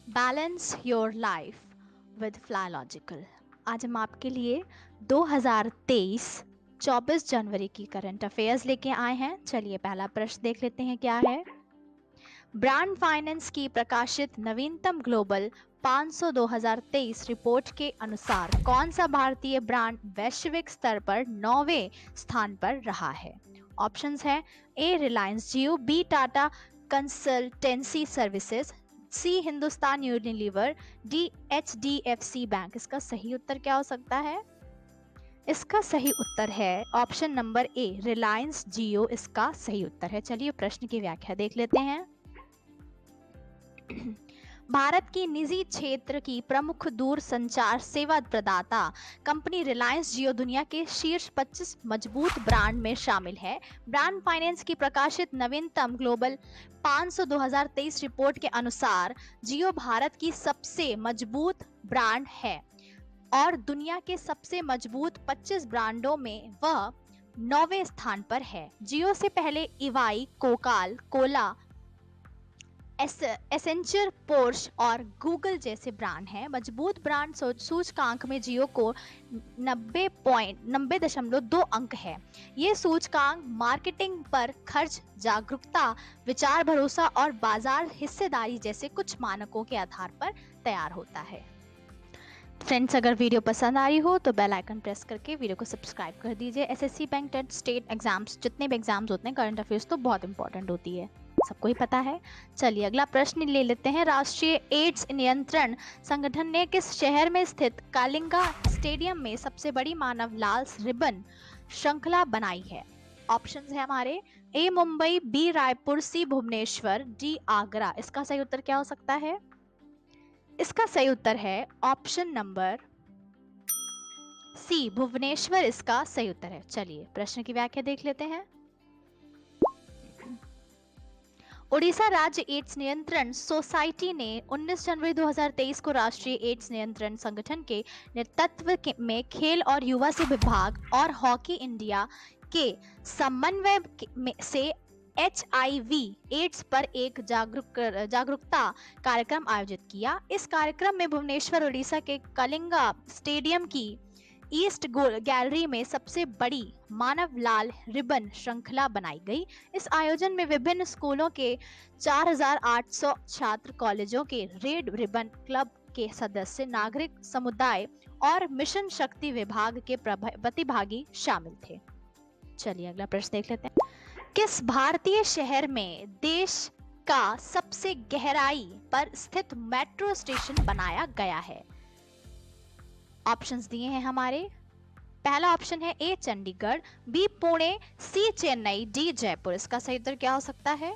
Balance your life with फ्लालॉजिकल। आज हम आपके लिए 2023 24 जनवरी की करंट अफेयर्स लेके आए हैं। चलिए पहला प्रश्न देख लेते हैं क्या है। ब्रांड फाइनेंस की प्रकाशित नवीनतम ग्लोबल 500 2023 रिपोर्ट के अनुसार कौन सा भारतीय ब्रांड वैश्विक स्तर पर 9वें स्थान पर रहा है। ऑप्शंस है A Reliance Jio, B Tata Consultancy Services, C Hindustan Unilever, D HDFC bank. इसका सही उत्तर क्या हो सकता है? इसका सही उत्तर है ऑप्शन नंबर ए रिलायंस जियो। इसका सही उत्तर है। चलिए प्रश्न की व्याख्या देख लेते हैं। भारत की निजी क्षेत्र की प्रमुख दूर संचार सेवा प्रदाता कंपनी रिलायंस जियो दुनिया के शीर्ष 25 मजबूत ब्रांड में शामिल है। ब्रांड फाइनेंस की प्रकाशित नवीनतम ग्लोबल 500 2023 रिपोर्ट के अनुसार जियो भारत की सबसे मजबूत ब्रांड है और दुनिया के सबसे मजबूत 25 ब्रांडों में वह 9वें स्थान पर है। जियो से पहले इवाई, कोकाल कोला, एसेंचर, पोर्श और गूगल जैसे ब्रांड हैं। मजबूत ब्रांड सूचकांक में जियो को 90.2 अंक है। ये सूचकांक मार्केटिंग पर खर्च, जागरूकता, विचार भरोसा और बाजार हिस्सेदारी जैसे कुछ मानकों के आधार पर तैयार होता है। फ्रेंड्स, अगर वीडियो पसंद आई हो तो बेल आइकन प्रेस करके वीडियो को सब्सक्राइब कर दीजिए। SSC, bank, TET, state exams, जितने भी एग्जाम्स होते हैं, करंट अफेयर्स तो बहुत इंपॉर्टेंट होती है, सबको ही पता है। चलिए अगला प्रश्न ले लेते हैं। राष्ट्रीय एड्स नियंत्रण संगठन ने किस शहर में स्थित कलिंगा स्टेडियम में सबसे बड़ी मानव लाल रिबन श्रृंखला बनाई है? ऑप्शंस है हमारे ए मुंबई, बी रायपुर, सी भुवनेश्वर, डी आगरा। इसका सही उत्तर क्या हो सकता है? इसका सही उत्तर है ऑप्शन नंबर सी भुवनेश्वर। इसका सही उत्तर है। चलिए प्रश्न की व्याख्या देख लेते हैं। ओडिशा राज्य एड्स नियंत्रण सोसाइटी ने 19 जनवरी 2023 को राष्ट्रीय एड्स नियंत्रण संगठन के नेतृत्व में खेल और युवा से विभाग और हॉकी इंडिया के समन्वय से HIV एड्स पर एक जागरूकता कार्यक्रम आयोजित किया। इस कार्यक्रम में भुवनेश्वर ओडिशा के कलिंगा स्टेडियम की ईस्ट गैलरी में सबसे बड़ी मानव लाल रिबन श्रृंखला बनाई गई। इस आयोजन में विभिन्न स्कूलों के 4800 छात्र, कॉलेजों के रेड रिबन क्लब के सदस्य, नागरिक समुदाय और मिशन शक्ति विभाग के प्रतिभागी शामिल थे। चलिए अगला प्रश्न देख लेते हैं। किस भारतीय शहर में देश का सबसे गहराई पर स्थित मेट्रो स्टेशन बनाया गया है? ऑप्शंस दिए हैं हमारे। पहला ऑप्शन है ए चंडीगढ़, बी पुणे, सी चेन्नई, डी जयपुर। इसका सही उत्तर क्या हो सकता है?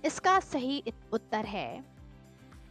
इसका सही उत्तर है,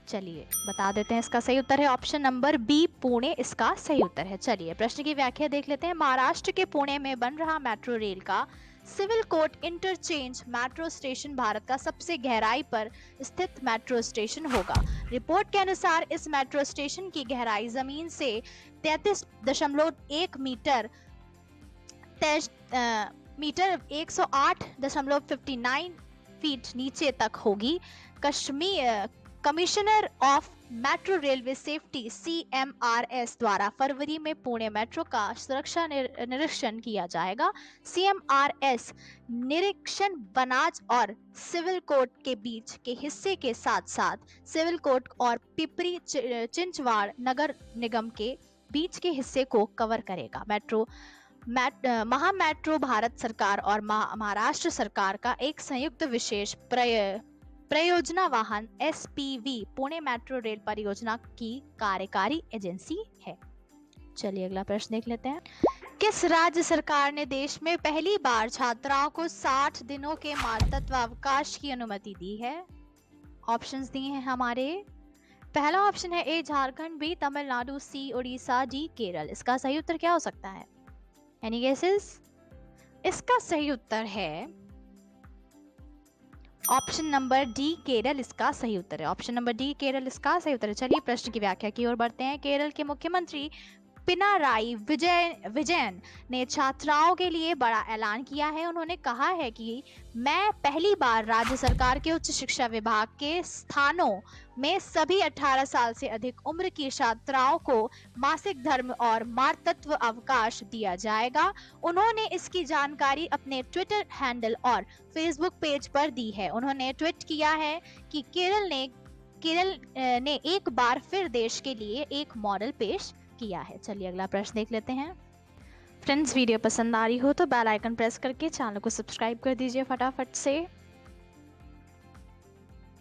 चलिए बता देते हैं, इसका सही उत्तर है ऑप्शन नंबर बी पुणे। इसका सही उत्तर है। चलिए प्रश्न की व्याख्या देख लेते हैं। महाराष्ट्र के पुणे में बन रहा मेट्रो रेल का civil court interchange metro station Bharat का सबसे गहराई पर स्थित मेट्रो स्टेशन होगा। रिपोर्ट के अनुसार इस मेट्रो स्टेशन की गहराई जमीन से 33.1 मीटर 108.59 फीट नीचे तक होगी। Commissioner of metro railway safety CMRS द्वारा फरवरी में पुणे मेट्रो का सुरक्षा निरीक्षण किया जाएगा। CMRS निरीक्षण बनाज और सिविल कोर्ट के बीच के हिस्से के साथ साथ सिविल कोर्ट और पिपरी चिंचवाड़ नगर निगम के बीच के हिस्से को कवर करेगा। महा मेट्रो भारत सरकार और महाराष्ट्र सरकार का एक संयुक्त विशेष परियोजना वाहन SPV पुणे मेट्रो रेल परियोजना की कार्यकारी एजेंसी है। चलिए अगला प्रश्न देख लेते हैं। किस राज्य सरकार ने देश में पहली बार छात्राओं को 60 दिनों के मातृत्वावकाश की अनुमति दी है? ऑप्शंस दिए हैं हमारे। पहला ऑप्शन है ए झारखंड, बी तमिलनाडु, सी उड़ीसा, डी केरल। इसका सही उत्तर क्या हो सकता है? Any guesses? इसका सही उत्तर है ऑप्शन नंबर डी केरल। इसका सही उत्तर है ऑप्शन नंबर डी केरल। इसका सही उत्तर है। चलिए प्रश्न की व्याख्या की ओर बढ़ते हैं। केरल के मुख्यमंत्री पिनाराई विजयन ने छात्राओं के लिए बड़ा ऐलान किया है। उन्होंने कहा है कि मैं पहली बार राज्य सरकार के उच्च शिक्षा विभाग के स्थानों में सभी 18 साल से अधिक उम्र की छात्राओं को मासिक धर्म और मातृत्व अवकाश दिया जाएगा। उन्होंने इसकी जानकारी अपने ट्विटर हैंडल और फेसबुक पेज पर दी है। उन्होंने ट्वीट किया है कि केरल ने एक बार फिर देश के लिए एक मॉडल पेश किया है। चलिए अगला प्रश्न देख लेते हैं। फ्रेंड्स, वीडियो पसंद आ रही हो तो बेल आइकन प्रेस करके चैनल को सब्सक्राइब कर दीजिए फटाफट से।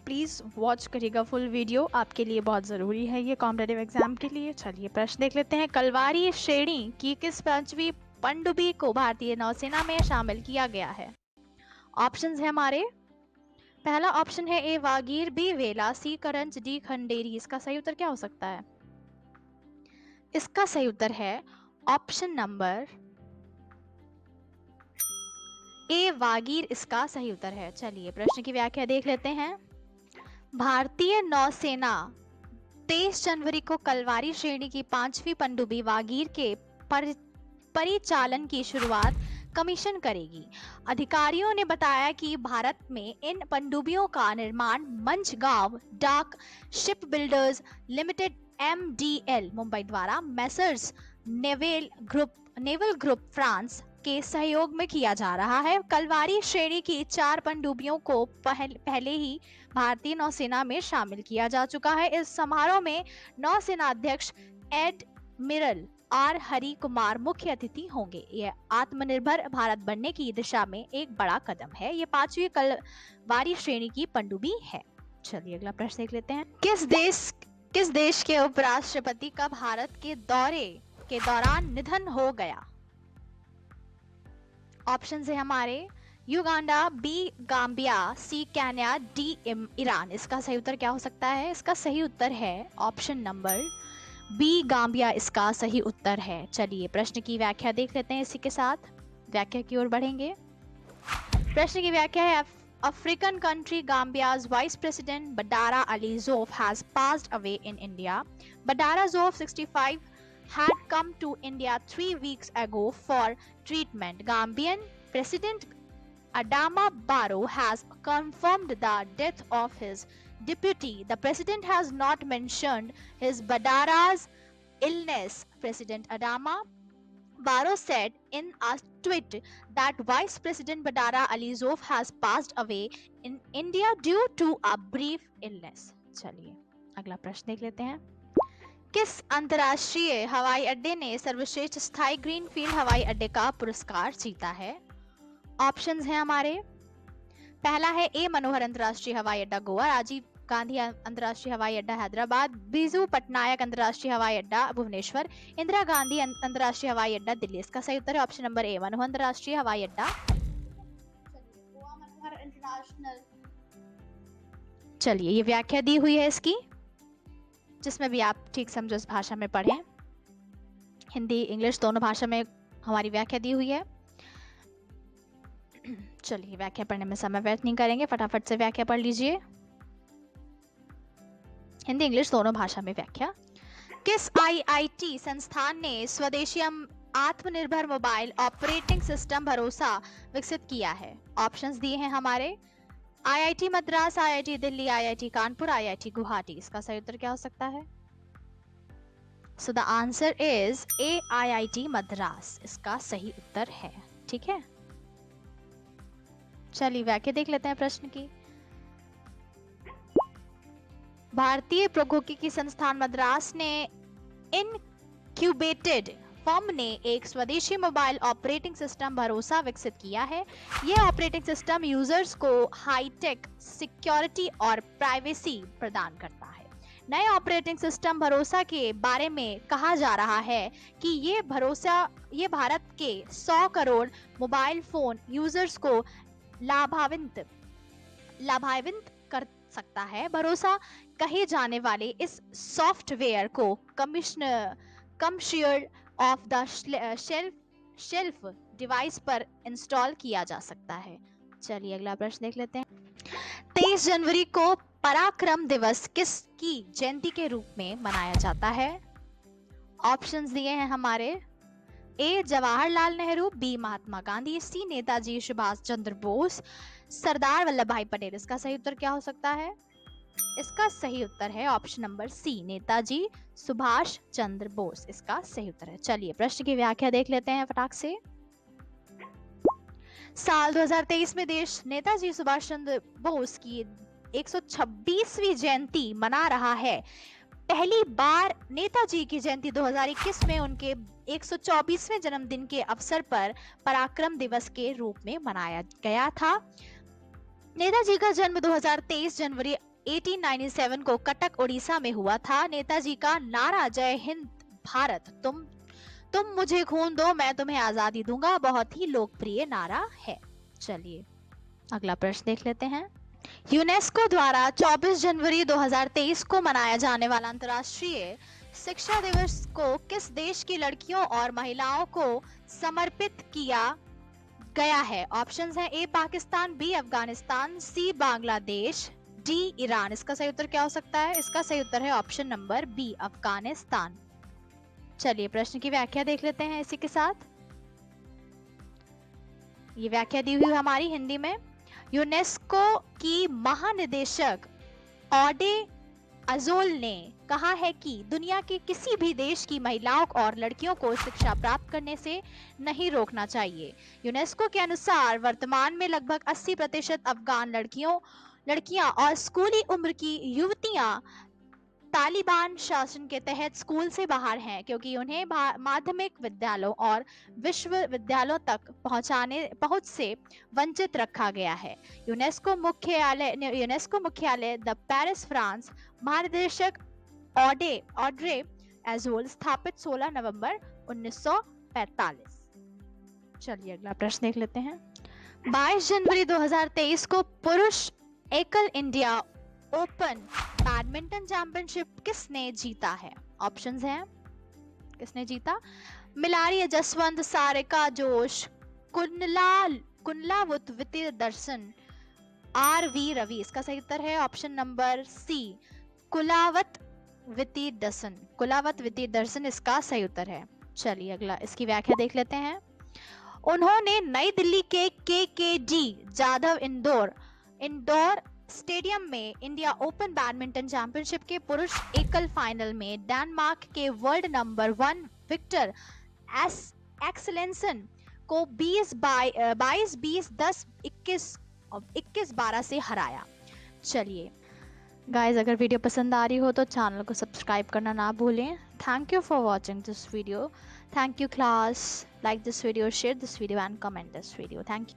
प्लीज़ वॉच करिएगा फुल वीडियो, आपके लिए बहुत ज़रूरी है ये कॉम्पिटिटिव एग्जाम के लिए। चलिए प्रश्न देख लेते हैं। कलवारी श्रेणी की किस 5वीं पनडुब्बी को भारतीय नौसेना में शामिल किया गया है? ऑप्शंस है हमारे। पहला ऑप्शन है ए वागीर, बी वेला, सी करंज, डी खंडेरी। इसका सही उत्तर क्या हो सकता है? इसका सही उत्तर है ऑप्शन नंबर ए वागीर, इसका सही उत्तर है। चलिए प्रश्न की व्याख्या देख लेते हैं। भारतीय नौसेना 23 जनवरी को कलवारी श्रेणी की 5वीं पनडुब्बी वागीर के परिचालन की शुरुआत कमीशन करेगी। अधिकारियों ने बताया कि भारत में इन पनडुब्बियों का निर्माण मंझगांव डाक ship builders limited MDL Mumbai द्वारा मैसर्स नेवल ग्रुप फ्रांस के सहयोग में किया जा रहा है। कलवारी श्रेणी की 4 पनडुब्बियों को पहले ही भारतीय नौसेना में शामिल किया जा चुका है। इस समारोह में नौसेना अध्यक्ष एडमिरल आर हरि कुमार मुख्य अतिथि होंगे। यह आत्मनिर्भर भारत बनने की दिशा में एक बड़ा कदम है। ये 5वीं कलवारी श्रेणी की पनडुब्बी है। चलिए अगला प्रश्न देख लेते हैं। किस देश के उपराष्ट्रपति का भारत के दौरे के दौरान निधन हो गया? ऑप्शन है हमारे। युगांडा, बी गाम्बिया, सी केन्या, डी ईरान। इसका सही उत्तर क्या हो सकता है? इसका सही उत्तर है ऑप्शन नंबर बी गाम्बिया, इसका सही उत्तर है। चलिए प्रश्न की व्याख्या देख लेते हैं। इसी के साथ व्याख्या की ओर बढ़ेंगे। प्रश्न की व्याख्या है African country Gambia's Vice President Badara Ali Zouf has passed away in India. Badara Zouf, 65, had come to India 3 weeks ago for treatment. Gambian President Adama Barrow has confirmed the death of his deputy. The president has not mentioned his Badara's illness. President Adama Barrow said in a tweet that Vice President Badara Ali Zouf has passed away in India due to a brief illness. चलिए अगला प्रश्न देख लेते हैं। किस अंतर्राष्ट्रीय हवाई अड्डे ने सर्वश्रेष्ठ स्थायी ग्रीनफील्ड हवाई अड्डे का पुरस्कार जीता है? ऑप्शंस हैं हमारे। पहला है ए मनोहर अंतर्राष्ट्रीय हवाई अड्डा गोवा, राजीव गांधी अंतर्राष्ट्रीय हवाई अड्डा हैदराबाद, बिजू पटनायक अंतर्राष्ट्रीय हवाई अड्डा भुवनेश्वर, इंदिरा गांधी अंतर्राष्ट्रीय हवाई अड्डा दिल्ली। इसका सही उत्तर है ऑप्शन नंबर ए मनोहर अंतर्राष्ट्रीय हवाई अड्डा। चलिए ये व्याख्या दी हुई है इसकी, जिसमें भी आप ठीक समझो इस भाषा में पढ़ें। हिंदी इंग्लिश दोनों भाषा में हमारी व्याख्या दी हुई है। चलिए व्याख्या पढ़ने में समय व्यर्थ नहीं करेंगे, फटाफट से व्याख्या पढ़ लीजिए। हिंदी इंग्लिश दोनों भाषा में व्याख्या। किस IIT संस्थान ने स्वदेशी आत्मनिर्भर मोबाइल ऑपरेटिंग सिस्टम भरोसा विकसित किया है? ऑप्शंस दिए हैं हमारे। IIT Madras, IIT Delhi, IIT Kanpur, IIT Guwahati. इसका सही उत्तर क्या हो सकता है? So the answer is a IIT Madras, इसका सही उत्तर है। ठीक है, चलिए व्याख्या देख लेते हैं प्रश्न की। भारतीय प्रौद्योगिकी संस्थान मद्रास ने इनक्यूबेटेड फर्म ने एक स्वदेशी मोबाइल ऑपरेटिंग सिस्टम भरोसा विकसित किया है। यह ऑपरेटिंग सिस्टम यूजर्स को हाईटेक सिक्योरिटी और प्राइवेसी प्रदान करता है। नए ऑपरेटिंग सिस्टम भरोसा के बारे में कहा जा रहा है कि ये भारत के 100 करोड़ मोबाइल फोन यूजर्स को लाभान्वित कर सकता है। भरोसा कहे जाने वाले इस सॉफ्टवेयर को commercial of the shelf device पर इंस्टॉल किया जा सकता है। चलिए अगला प्रश्न देख लेते हैं। 23 जनवरी को पराक्रम दिवस किसकी जयंती के रूप में मनाया जाता है? ऑप्शंस दिए हैं हमारे, ए जवाहरलाल नेहरू, बी महात्मा गांधी, सी नेताजी सुभाष चंद्र बोस, सरदार वल्लभ भाई पटेल। इसका सही उत्तर क्या हो सकता है? इसका सही उत्तर है option number C, Netaji Subhash Chandra Bose. इसका सही उत्तर है। चलिए प्रश्न की व्याख्या देख लेते हैं फटाक से। साल 2023 में देश नेताजी सुभाष चंद्र बोस की 126वीं जयंती मना रहा है। पहली बार नेताजी की जयंती 2021 में उनके 124वें जन्मदिन के अवसर पर पराक्रम दिवस के रूप में मनाया गया था। नेताजी का जन्म 2023 जनवरी 1897 को कटक उड़ीसा में हुआ था। नेताजी का नारा जय हिंद भारत, तुम मुझे खून दो मैं तुम्हें आजादी दूंगा बहुत ही लोकप्रिय नारा है। चलिए अगला प्रश्न देख लेते हैं। यूनेस्को द्वारा 24 जनवरी 2023 को मनाया जाने वाला अंतर्राष्ट्रीय शिक्षा दिवस को किस देश की लड़कियों और महिलाओं को समर्पित किया गया है? ऑप्शंस हैं, ए पाकिस्तान, बी अफगानिस्तान, सी बांग्लादेश, डी ईरान। इसका सही उत्तर क्या हो सकता है? इसका सही उत्तर है ऑप्शन नंबर बी, अफगानिस्तान। चलिए प्रश्न की व्याख्या देख लेते हैं इसी के साथ। ये व्याख्या दी हुई हमारी हिंदी में। यूनेस्को की महानिदेशक ऑडे अजोल ने कहा है कि दुनिया के किसी भी देश की महिलाओं और लड़कियों को शिक्षा प्राप्त करने से नहीं रोकना चाहिए। यूनेस्को के अनुसार वर्तमान में लगभग 80% अफगान लड़कियां और स्कूली उम्र की युवतियां तालिबान शासन के तहत स्कूल से बाहर हैं, क्योंकि उन्हें माध्यमिक विद्यालयों और विश्वविद्यालयों तक पहुंच से वंचित रखा गया है। यूनेस्को मुख्यालय द पेरिस, फ्रांस। महानिदेशक ऑड्रे एजोल, स्थापित 16 नवंबर 1945। चलिए अगला प्रश्न देख लेते हैं। 22 जनवरी 2023 को पुरुष एकल इंडिया ओपन बैडमिंटन चैंपियनशिप किसने जीता है? ऑप्शंस हैं, किसने जीता? मिलारी जसवंत, सारिका जोश, कुनलावत विद्यादर्शन, आर.वी. रवि। इसका सही उत्तर है ऑप्शन नंबर सी, कुलावत विद्यादर्शन इसका सही उत्तर है। चलिए अगला इसकी व्याख्या देख लेते हैं। उन्होंने नई दिल्ली के KKD जाधव इंडोर स्टेडियम में इंडिया ओपन बैडमिंटन चैंपियनशिप के पुरुष एकल फाइनल में डेनमार्क के वर्ल्ड नंबर 1 विक्टर एक्सेलेंसन को 22-20, 10-21 और 21-12 से हराया। चलिए गाइस, अगर वीडियो पसंद आ रही हो तो चैनल को सब्सक्राइब करना ना भूलें। Thank you for watching this video. Thank you class. Like this video, share this video and comment this video. Thank you.